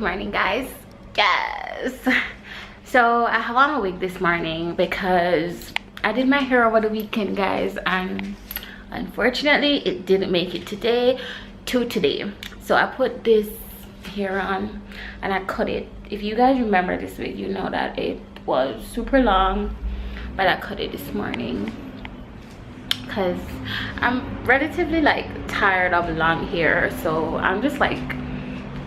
Good morning, guys. Yes, so I have on a wig this morning because I did my hair over the weekend, guys, and unfortunately it didn't make it today. So I put this hair on and I cut it. If you guys remember this wig, you know that it was super long, but I cut it this morning because I'm relatively like tired of long hair. So I'm just like,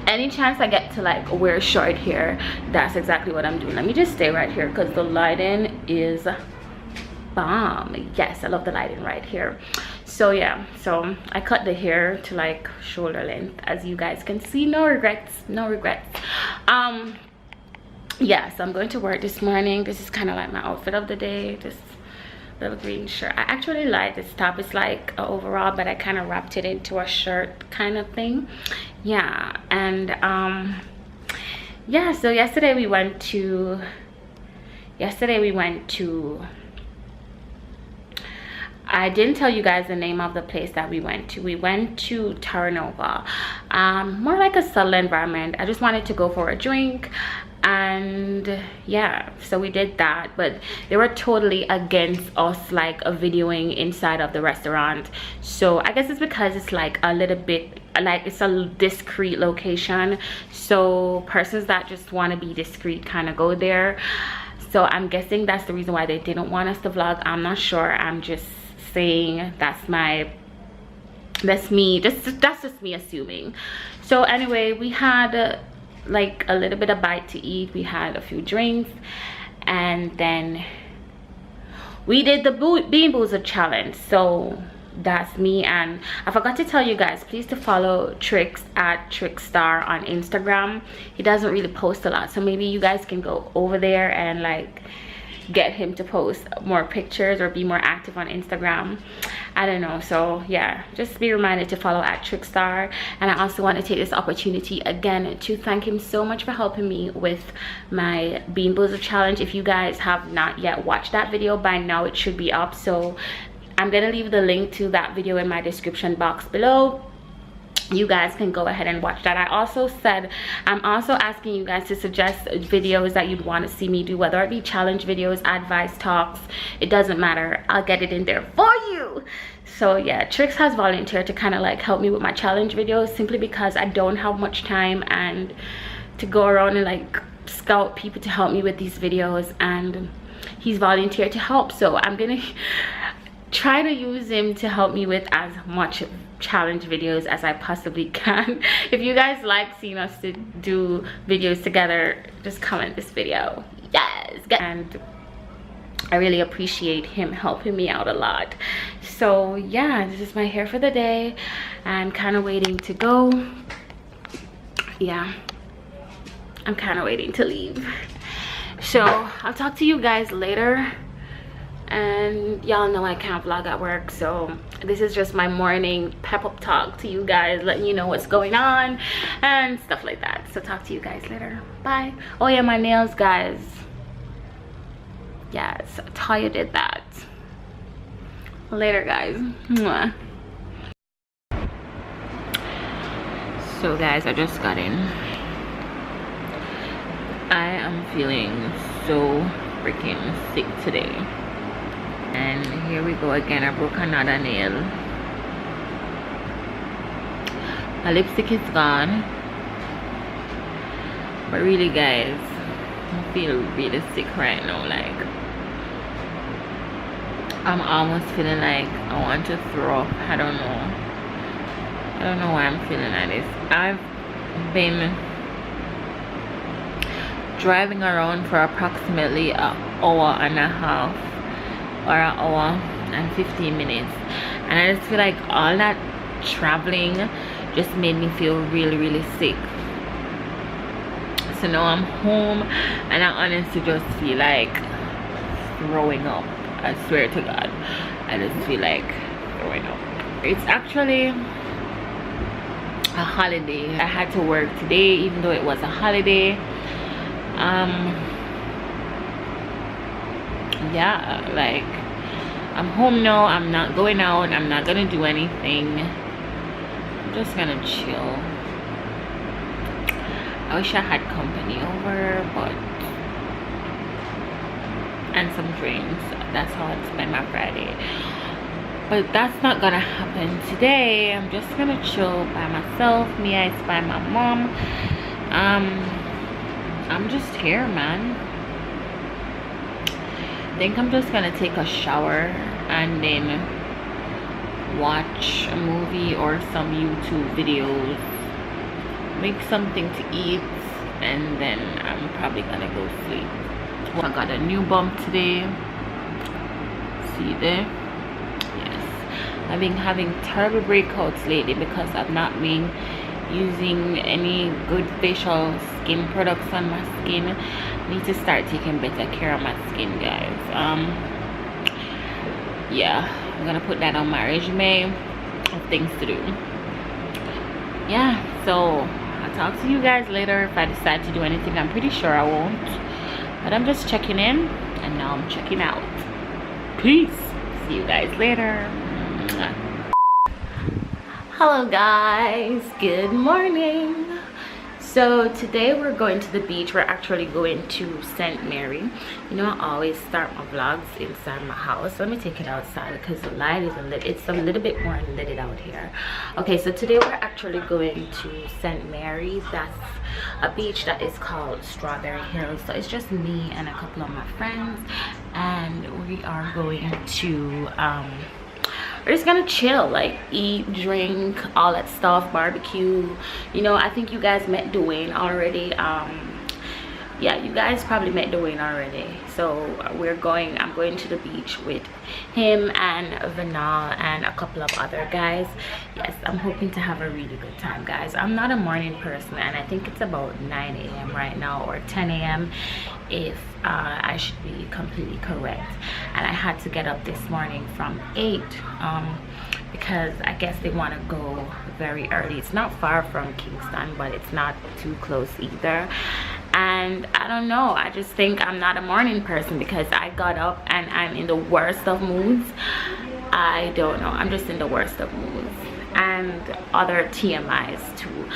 any chance I get to like wear short hair, that's exactly what I'm doing. Let me just stay right here because the lighting is bomb. Yes, I love the lighting right here. So yeah, so I cut the hair to like shoulder length, as you guys can see. No regrets, no regrets. Yeah, so I'm going to work this morning. This is kind of like my outfit of the day, this little green shirt. I actually like this top. It's like an overall, but I kind of wrapped it into a shirt kind of thing. Yeah, and yeah, so yesterday we went to I didn't tell you guys the name of the place that we went to. We went to Terranova, more like a subtle environment. I just wanted to go for a drink, and yeah, so we did that, but they were totally against us like a videoing inside of the restaurant. So I guess it's because it's like a little bit like it's a discreet location, so persons that just want to be discreet kind of go there. So I'm guessing that's the reason why they didn't want us to vlog. I'm not sure, I'm just saying that's just me assuming. So anyway, we had like a little bit of bite to eat, we had a few drinks, and then we did the Bean BOOZLED challenge. So that's me, and I forgot to tell you guys, please to follow Trix at Trickstar on Instagram. He doesn't really post a lot, so maybe you guys can go over there and like get him to post more pictures or be more active on Instagram. I don't know. So yeah, just be reminded to follow at Trickstar. And I also want to take this opportunity again to thank him so much for helping me with my Bean BOOZLED challenge. If you guys have not yet watched that video, by now it should be up, so I'm gonna leave the link to that video in my description box below. You guys can go ahead and watch that. I also said I'm also asking you guys to suggest videos that you'd want to see me do, whether it be challenge videos, advice talks, it doesn't matter, I'll get it in there for you. So yeah, Trix has volunteered to kind of like help me with my challenge videos, simply because I don't have much time and to go around and like scout people to help me with these videos, and he's volunteered to help. So I'm gonna try to use him to help me with as much challenge videos as I possibly can. If you guys like seeing us to do videos together, just comment this video. Yes, and I really appreciate him helping me out a lot. So yeah, this is my hair for the day. I'm kind of waiting to go. Yeah, I'm kind of waiting to leave. So I'll talk to you guys later. And y'all know I can't vlog at work, so this is just my morning pep up talk to you guys, letting you know what's going on and stuff like that. So talk to you guys later. Bye. Oh yeah, my nails, guys. Yes, Taya did that. Later, guys. Mwah. So guys, I just got in. I am feeling so freaking sick today. And here we go again, I broke another nail. My lipstick is gone. But really guys, I feel really sick right now. Like, I'm almost feeling like I want to throw up. I don't know why I'm feeling like this. I've been driving around for approximately an hour and a half, or an hour and 15 minutes, and I just feel like all that traveling just made me feel really sick. So now I'm home and I honestly just feel like throwing up. I swear to God, I just feel like throwing up. It's actually a holiday. I had to work today even though it was a holiday. Yeah, like, I'm home now, I'm not going out, I'm not gonna do anything, I'm just gonna chill. I wish I had company over, but and some drinks. That's how I'd spend my Friday. But that's not gonna happen today. I'm just gonna chill by myself. Me, I by my mom. I'm just here, man. I think I'm just gonna take a shower and then watch a movie or some YouTube videos, make something to eat, and then I'm probably gonna go sleep. I got a new bump today. See there? Yes. I've been having terrible breakouts lately because I've not been using any good facial skin products on my skin. I need to start taking better care of my skin, guys. Yeah, I'm gonna put that on my resume of things to do. Yeah, so I'll talk to you guys later if I decide to do anything. I'm pretty sure I won't, but I'm just checking in, and now I'm checking out. Peace. See you guys later. Hello guys, good morning. So today we're going to the beach. We're actually going to St. Mary. You know, I always start my vlogs inside my house. Let me take it outside because the light is it's a little bit more lit out here. Okay, so today we're actually going to St. Mary. That's a beach that is called Strawberry Hills. So it's just me and a couple of my friends, and we are going to we're just gonna chill, like eat, drink, all that stuff, barbecue. You know, I think you guys met Dwayne already. Yeah, you guys probably met Dwayne already. So I'm going to the beach with him and Vanal and a couple of other guys. Yes, I'm hoping to have a really good time, guys. I'm not a morning person, and I think it's about 9 a.m. right now, or 10 a.m. if I should be completely correct. And I had to get up this morning from 8 because I guess they want to go very early. It's not far from Kingston, but it's not too close either. And I don't know, I just think I'm not a morning person because I got up and I'm in the worst of moods. I don't know, I'm just in the worst of moods, and other TMIs too.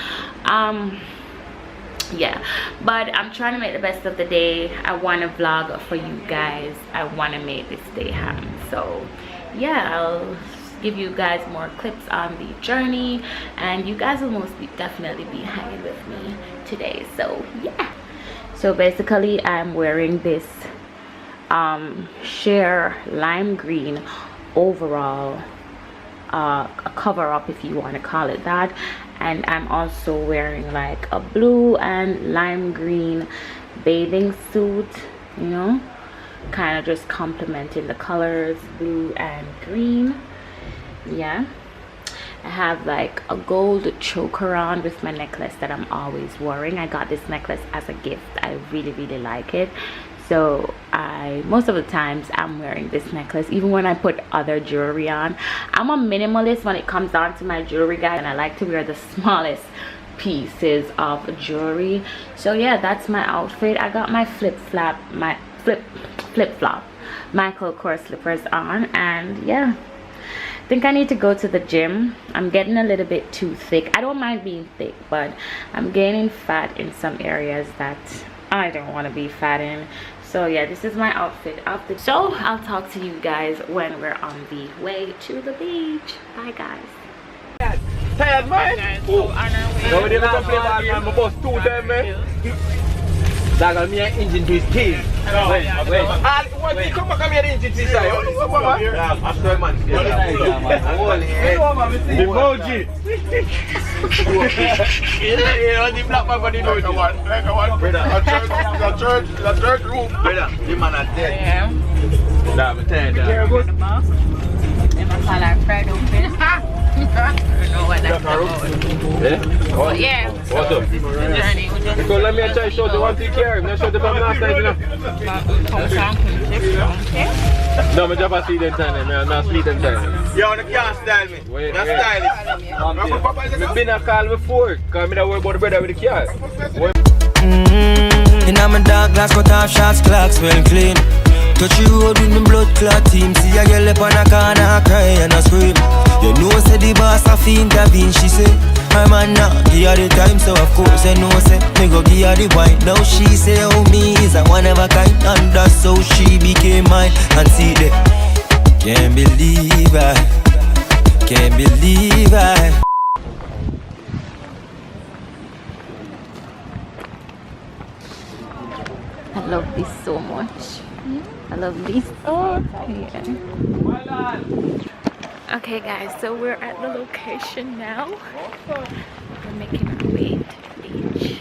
Yeah, but I'm trying to make the best of the day. I want to vlog for you guys. I want to make this day happen. So yeah, I'll give you guys more clips on the journey, and you guys will definitely be hanging with me today. So yeah, so basically I'm wearing this sheer lime green overall, a cover up if you want to call it that, and I'm also wearing like a blue and lime green bathing suit, you know, kind of just complementing the colors blue and green. Yeah, I have like a gold choker on with my necklace that I'm always wearing. I got this necklace as a gift. I really like it, so most of the times I'm wearing this necklace even when I put other jewelry on. I'm a minimalist when it comes down to my jewelry, guys, and I like to wear the smallest pieces of jewelry. So yeah, that's my outfit. I got my flip-flop Michael Kors slippers on, and yeah, I think I need to go to the gym. I'm getting a little bit too thick. I don't mind being thick, but I'm gaining fat in some areas that I don't want to be fat in. So yeah, this is my outfit. So I'll talk to you guys when we're on the way to the beach. Bye guys. Tired, man? Oh, no, we didn't play ball, man. My boss 2 them, man. That got me an engine to his team. Wait. What did you come back and me an engine to his side? After a man. The Moji. Yeah, the black man for the door. Like a one. The church room. Brother, the man are dead. Nah, I'm tired. And I call her Fred open. I don't know what that's about. Yeah? But yeah, what's up? The journey. Because let me try to show the one thing here. I'm not sure the family last time, you know. No, I'm just see them time. I'm not sleep them time. Yo, you can't style me. Not style it. I've been a call before. Because I'm not worried about the brother with the car. In my dark glass, cut off shots, clocks well clean. Touch you road with me blood clot team. See a girl up on a corner, cry and a scream. You know, say the boss have to intervene, she say. My man now give her the time, so of course I know say me go give her the wine. Now she say oh me is a one of a kind, and that's how she became mine. And see that, can't believe I, can't believe I. I love this so much. I love this. Oh, yeah. Okay, guys, so we're at the location now. We're making our way to the beach.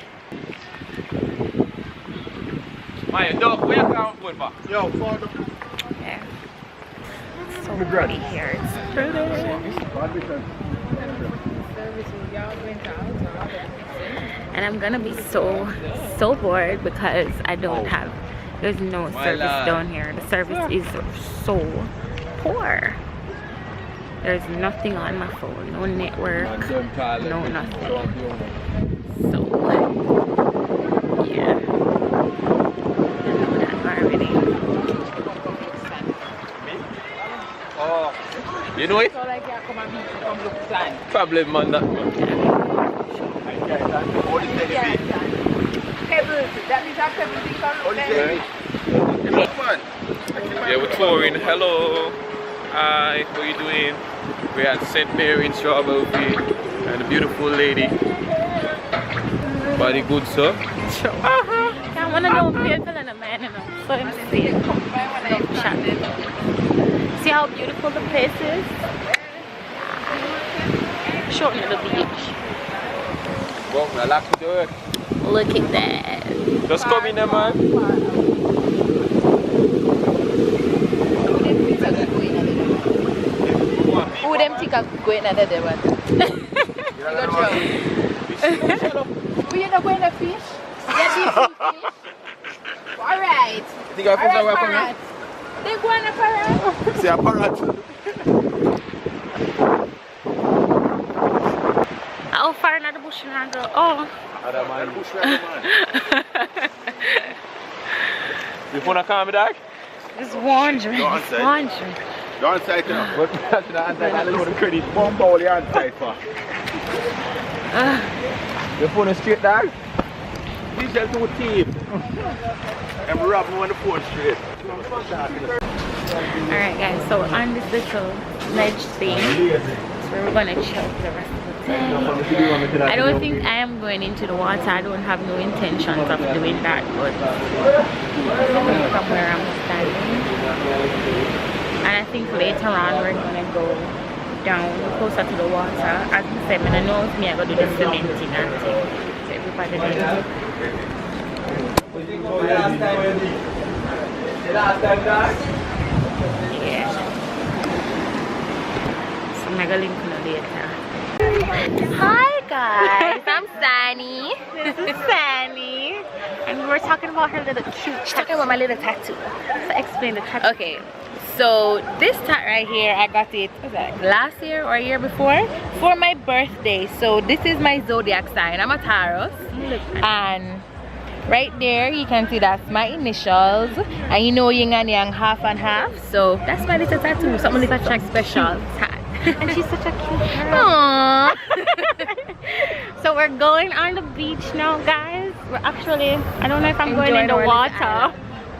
Yeah. It's so pretty here. It's pretty. And I'm gonna be so bored because I don't have, there's no service down here. The service is so poor. There's nothing on my phone, no network, no nothing. So yeah, I know that already. Oh, you know it? Problem man that. Yeah, we're touring. Hello. Hi, how you doing? We're at St.Mary in Strawberry and a beautiful lady. Body good, sir? Sure. I want to know beautiful and a man, you know. So I'm seeing. See how beautiful the place is? Short of the beach. Well, I like to do it. Look at that. Just come in there, man. Who them think of going under there one? We are not going to fish? Yeah, fish. Alright. Think I put that weapon? They go on a parrot. See a parrot. How far in the bush and go? Oh. You wanna come back? It's wandering. It's wandering. Go on site now. What that's the answer? I don't know credit. Bomb ball the answer for. Your phone is straight dog? These are two team. And we're up on the phone straight. Alright guys, so on this little ledge thing, so we're gonna chill for the rest of the day. I don't think I am going into the water. I don't have no intentions of doing that, but from where I'm standing. And I think later on we're gonna go down closer to the water. As I said, when I know it's me, I gotta do the cementing and thing. So everybody knows. Yeah. So I'm gonna link later. Hi guys, I'm Sunny. This is Sunny. And we were talking about her little cute. She's talking about my little tattoo. So explain the tattoo. Okay. So this tat right here, I got it last year or a year before for my birthday. So this is my zodiac sign. I'm a Taurus. And right there you can see that's my initials. And you know yin and yang, half and half. So that's my little tattoo. Something like such a special tat. And she's such a cute girl. Aww. So we're going on the beach now, guys. We're actually, I don't know if I'm going in the water.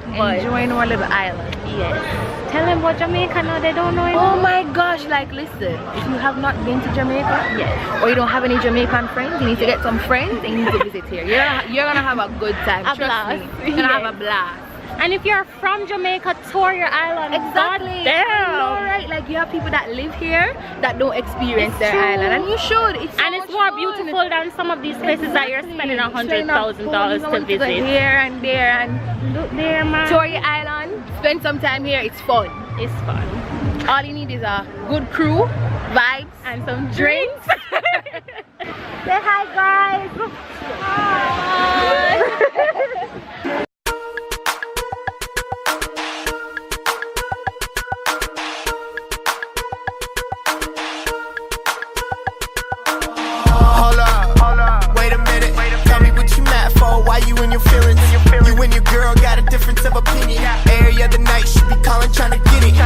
Enjoying our little island. Yes. Tell them about Jamaica now, they don't know it. Oh my gosh, like listen, if you have not been to Jamaica, yes, or you don't have any Jamaican friends, you need to get some friends and you need to visit here. You're gonna have a good time. Trust me. You're gonna have a blast. And if you're from Jamaica, tour your island. Exactly. Damn. I know, right? Like you have people that live here that don't experience their island, and you should. It's more beautiful than some of these places that you're spending $100,000 to visit. Here and there and look there, man. Tour your island. Spend some time here. It's fun. It's fun. All you need is a good crew, vibes, and some drinks. Say hi, guys. Hi. Why you in your feelings? You and your girl got a difference of opinion. Every other night she be calling, trying to get it,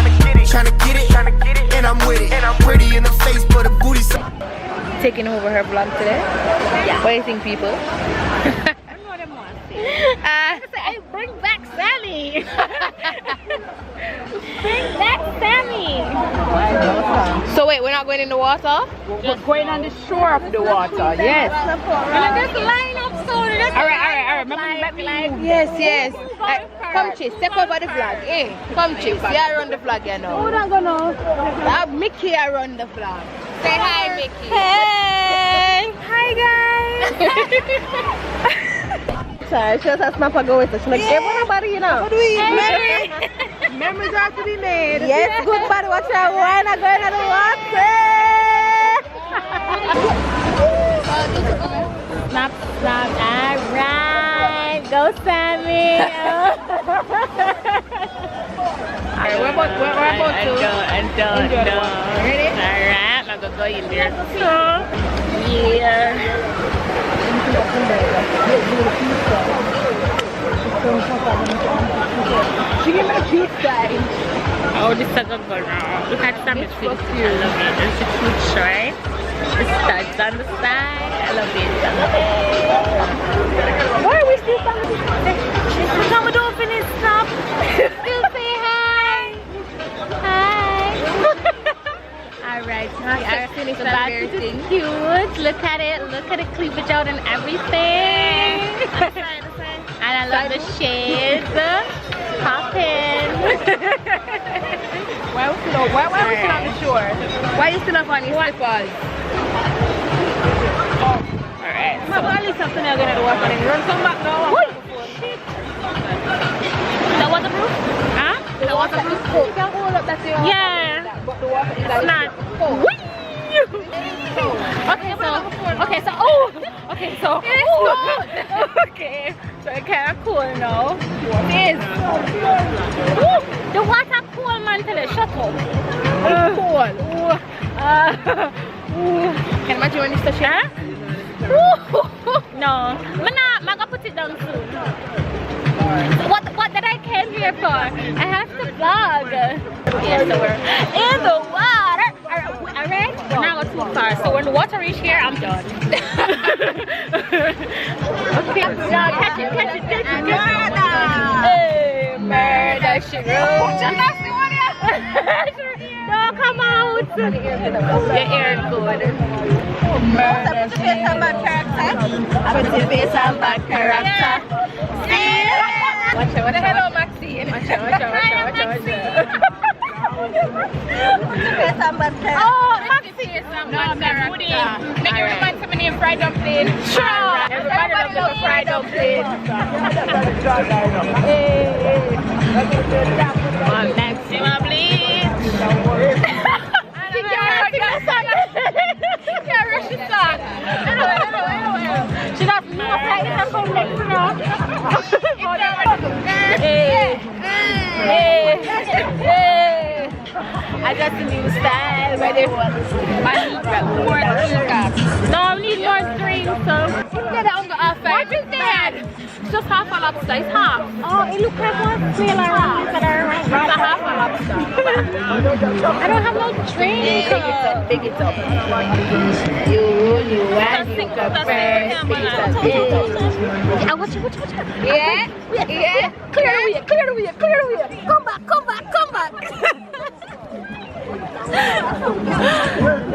and I'm with it. And I'm pretty in the face, but a booty. Taking taking over her vlog today. Yeah. What do you think, people? I don't know what I'm Hey, bring back Sammy. Bring back Sammy. So wait, we're not going in the water? We're going on the shore of the water, yes. Just line up so Alright. Let me move. Yes. Come Chase, take over the vlog. Hey, come Chase, you run the vlog, you know. Hold on, go Mickey run the vlog. Say hi, Mickey. Hey. Hi guys. Sorry, she has a snap and go with us. She's like, give nobody, you know. What do we Memories are to be made. Yes, good body. Watch out. Why not going on the water? Snap. Alright. Go Sammy. Alright, we're about to enjoy the water. Ready? Alright, I'm gonna go in there. Yeah. She gave me a cute side. Oh, this is a good one. Look at Sammy's feet. I love it. It's a cute short. The studs on the side. I love it. Why are we still talking? Come on, don't finish. Stop. Still say hi. Hi. Alright, the back is cute. Look at it. Look at the cleavage out and everything. And I love the shades. Poppin'. Why are we still on the shore? Why are you still up on your slippers? Alright. I'm going to something I'm going to walk on and run some back now. Is that waterproof? Huh? The waterproof coat. You can hold up that thing. Yeah. But the water is It's not. Okay, so it's kind of cool now. It is. The water cool, man. Tell it, shut up. cool. Can you imagine when you touch it? No, I'm gonna put it down soon. What did I came here for? I have to vlog. Yeah, so we're in the water. Alright? We're not going too far. So when the water reach here, I'm done. Okay, now catch it. Hey, murder, she wrote. No, come out. Your ear good. Murder, she put the face on bad character. Watch out, hello Maxine. Watch out. Oh, Maxine. No, Maxine. Make you remind somebody of fried dumpling. Sure. Everybody loves fried dumpling. Maximum bleach. She got no practice from next to I got the new style, but I need more drinks. No, I need more drinks. What is that? It's just half a lobster. It's half. Oh, it looks like one feel around this right. It's a half a lobster. I don't have no drink. Big it up. You and you I watch it. Yeah. Clear the way. Come back.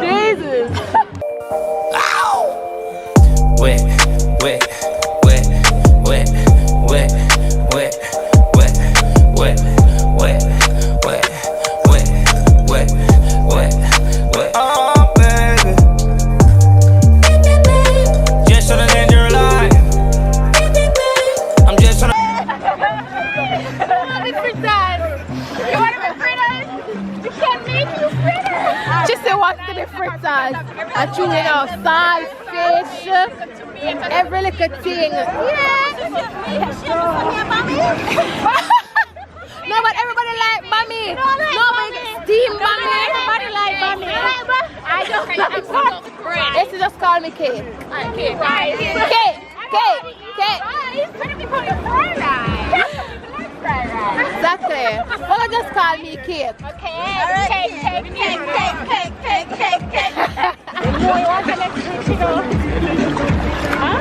Jesus. Wet. Oh, baby. Just tryna end your life. I'm just tryna. You want to be fritters? We can't make you fritters. She said wants to be fritters. I chew it off salt, fish, every little thing. No, but everybody like bammy. Nobody steam bammy. Everybody like bammy. I don't like. This is just call me Kate. Kate. fried rice. Exactly. Well, just call me Kate. Okay. Alright. Cake. You know you want the next drink, you know? Huh?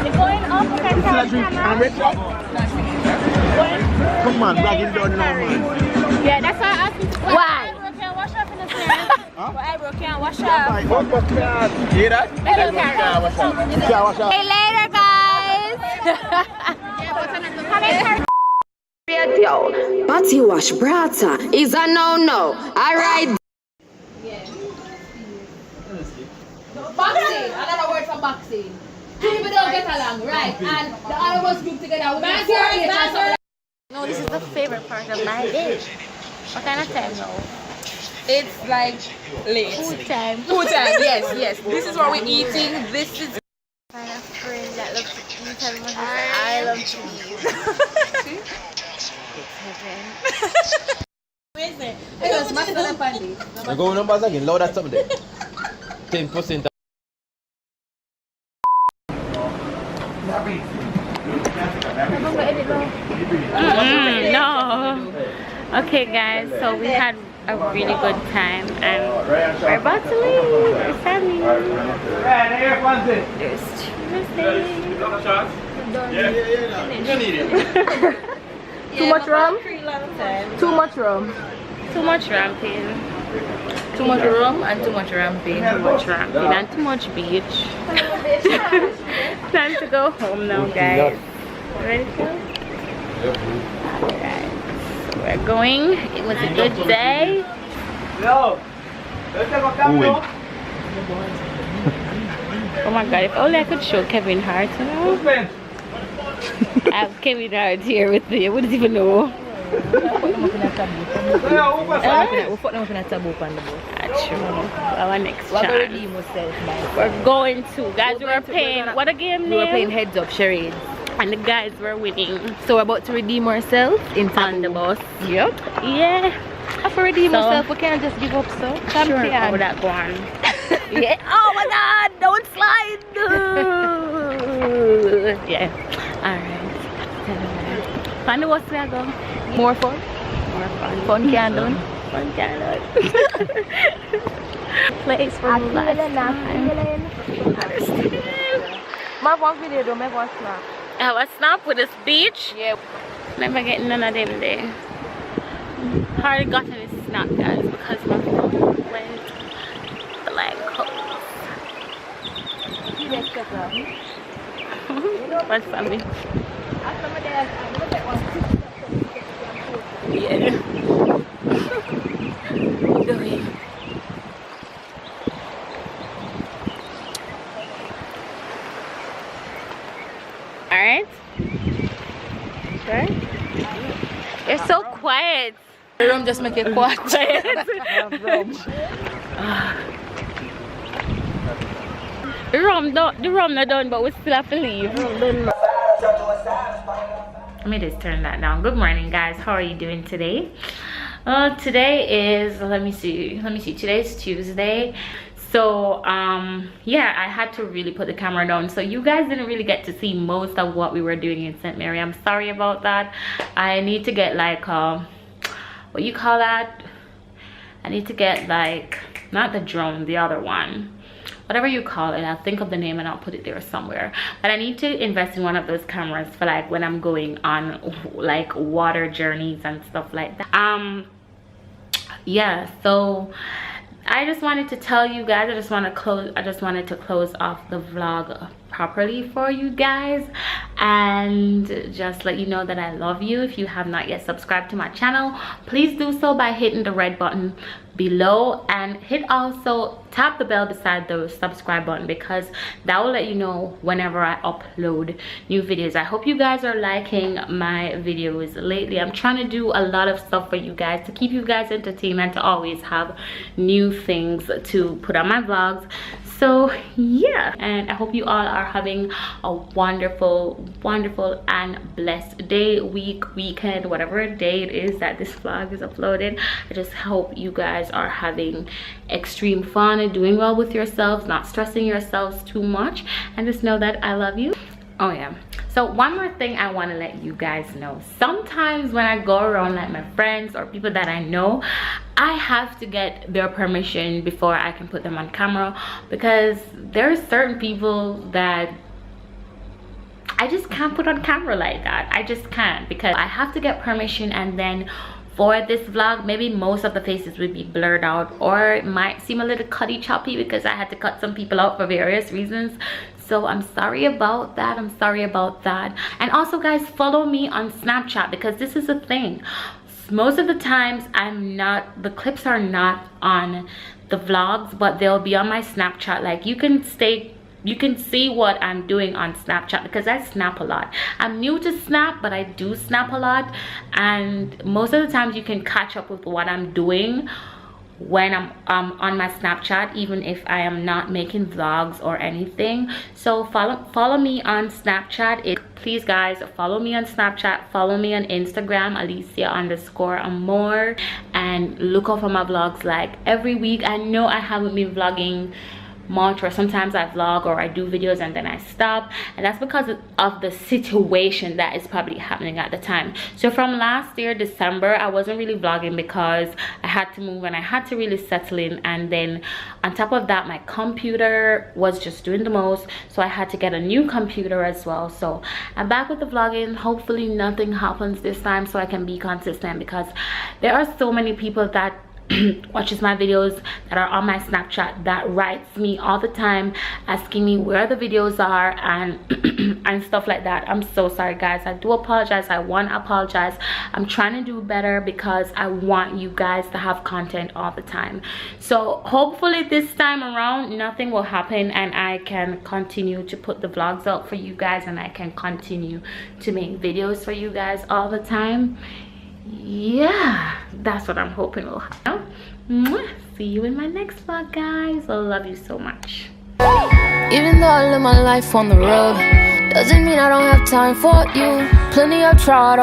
You're going up, you can tell the camera. Come on, bag him down now, man. Yeah, that's why I asked you to Why? eyebrow can't wash up in the sand. Eyebrow can't wash up. Hear that? Hello, Carol. Can't wash up. Hey, later, guys. Party wash brata is a no-no. Alright. Boxing. Another word for boxing. Two people don't get along, right? And the other ones group together. No, this is the favorite part of my day. What kind of time now? It's like late. Food time. Food time, yes. This is what we're eating. This is I have a friend that loves to eat as much as I love to eat. It's heaven. I go numbers again, load that something there. 10%. No. Okay, guys, so we had a really good time and we're about to leave. We're family. There's Tuesday. Too much rum? Too much rum. Too much ramping. too much rum and too much ramping. Too much ramping and too much beach. Time to go home now, guys. Ready to go? Alright. So we're going. It was a good day. Oh my god, if only I could show Kevin Hart, you know? I have Kevin Hart here with me. I wouldn't even know. True. Our next chance. We're going to. Guys, we were playing. What a game name? We were playing heads up charades. And the guys were winning. So we're about to redeem ourselves On the bus. Yep. Yeah. If we redeem ourselves, we can't just give up, so. Sure, how that go on. Yeah. Oh my god, don't slide. Yeah. Alright. Find the bus where I go. More fun? More fun. Fun can done. Fun can done. Place for the last time. My one video don't make one snap. I have a snap with this beach. Yeah. Never getting none of them there. Hardly got any snap, guys, because my phone went blank cold. What's funny? Yeah. Going. Alright. Okay. You're so quiet. The room just make it quiet. The rum not done, but we still have to leave. Let me just turn that down. Good morning, guys. How are you doing today? Today is, let me see. Today's Tuesday. So yeah, I had to really put the camera down, so you guys didn't really get to see most of what we were doing in St. Mary. I'm sorry about that. I need to get like what you call that? I need to get like, not the drone, the other one, whatever you call it. I'll think of the name and I'll put it there somewhere. But I need to invest in one of those cameras for like when I'm going on like water journeys and stuff like that. Yeah, so I just wanted to tell you guys, I just wanted to close off the vlog properly for you guys and just let you know that I love you. If you have not yet subscribed to my channel, please do so by hitting the red button below, and tap the bell beside the subscribe button, because that will let you know whenever I upload new videos. I hope you guys are liking my videos lately. I'm trying to do a lot of stuff for you guys to keep you guys entertained and to always have new things to put on my vlogs. So yeah, and I hope you all are having a wonderful and blessed day, week, weekend, whatever day it is that this vlog is uploaded. I just hope you guys are having extreme fun and doing well with yourselves, not stressing yourselves too much, and just know that I love you. Oh yeah, so one more thing I want to let you guys know. Sometimes when I go around like my friends or people that I know, I have to get their permission before I can put them on camera, because there are certain people that I just can't put on camera like that. I just can't, because I have to get permission. And then for this vlog, maybe most of the faces would be blurred out, or it might seem a little cutty choppy because I had to cut some people out for various reasons. So I'm sorry about that. I'm sorry about that. And also guys, follow me on Snapchat, because this is a thing. Most of the times the clips are not on the vlogs, but they'll be on my Snapchat. Like you can see what I'm doing on Snapchat, because I snap a lot. I'm new to Snap, but I do snap a lot, and most of the times you can catch up with what I'm doing when I'm on my Snapchat, even if I am not making vlogs or anything. So follow me on Snapchat. Please guys, follow me on Snapchat, follow me on Instagram, Alicia_Amor, and look out for my vlogs like every week. I know I haven't been vlogging much, or sometimes I vlog or I do videos and then I stop, and that's because of the situation that is probably happening at the time. So from last year December, I wasn't really vlogging because I had to move and I had to really settle in, and then on top of that my computer was just doing the most, so I had to get a new computer as well. So I'm back with the vlogging. Hopefully nothing happens this time so I can be consistent, because there are so many people that watches my videos that are on my Snapchat that writes me all the time asking me where the videos are and and stuff like that. I'm so sorry guys. I do apologize. I want to apologize. I'm trying to do better because I want you guys to have content all the time. So hopefully this time around nothing will happen and I can continue to put the vlogs out for you guys, and I can continue to make videos for you guys all the time. Yeah, that's what I'm hoping will happen. See you in my next vlog guys. I love you so much. Even though I live my life on the road, doesn't mean I don't have time for you. Plenty I've tried.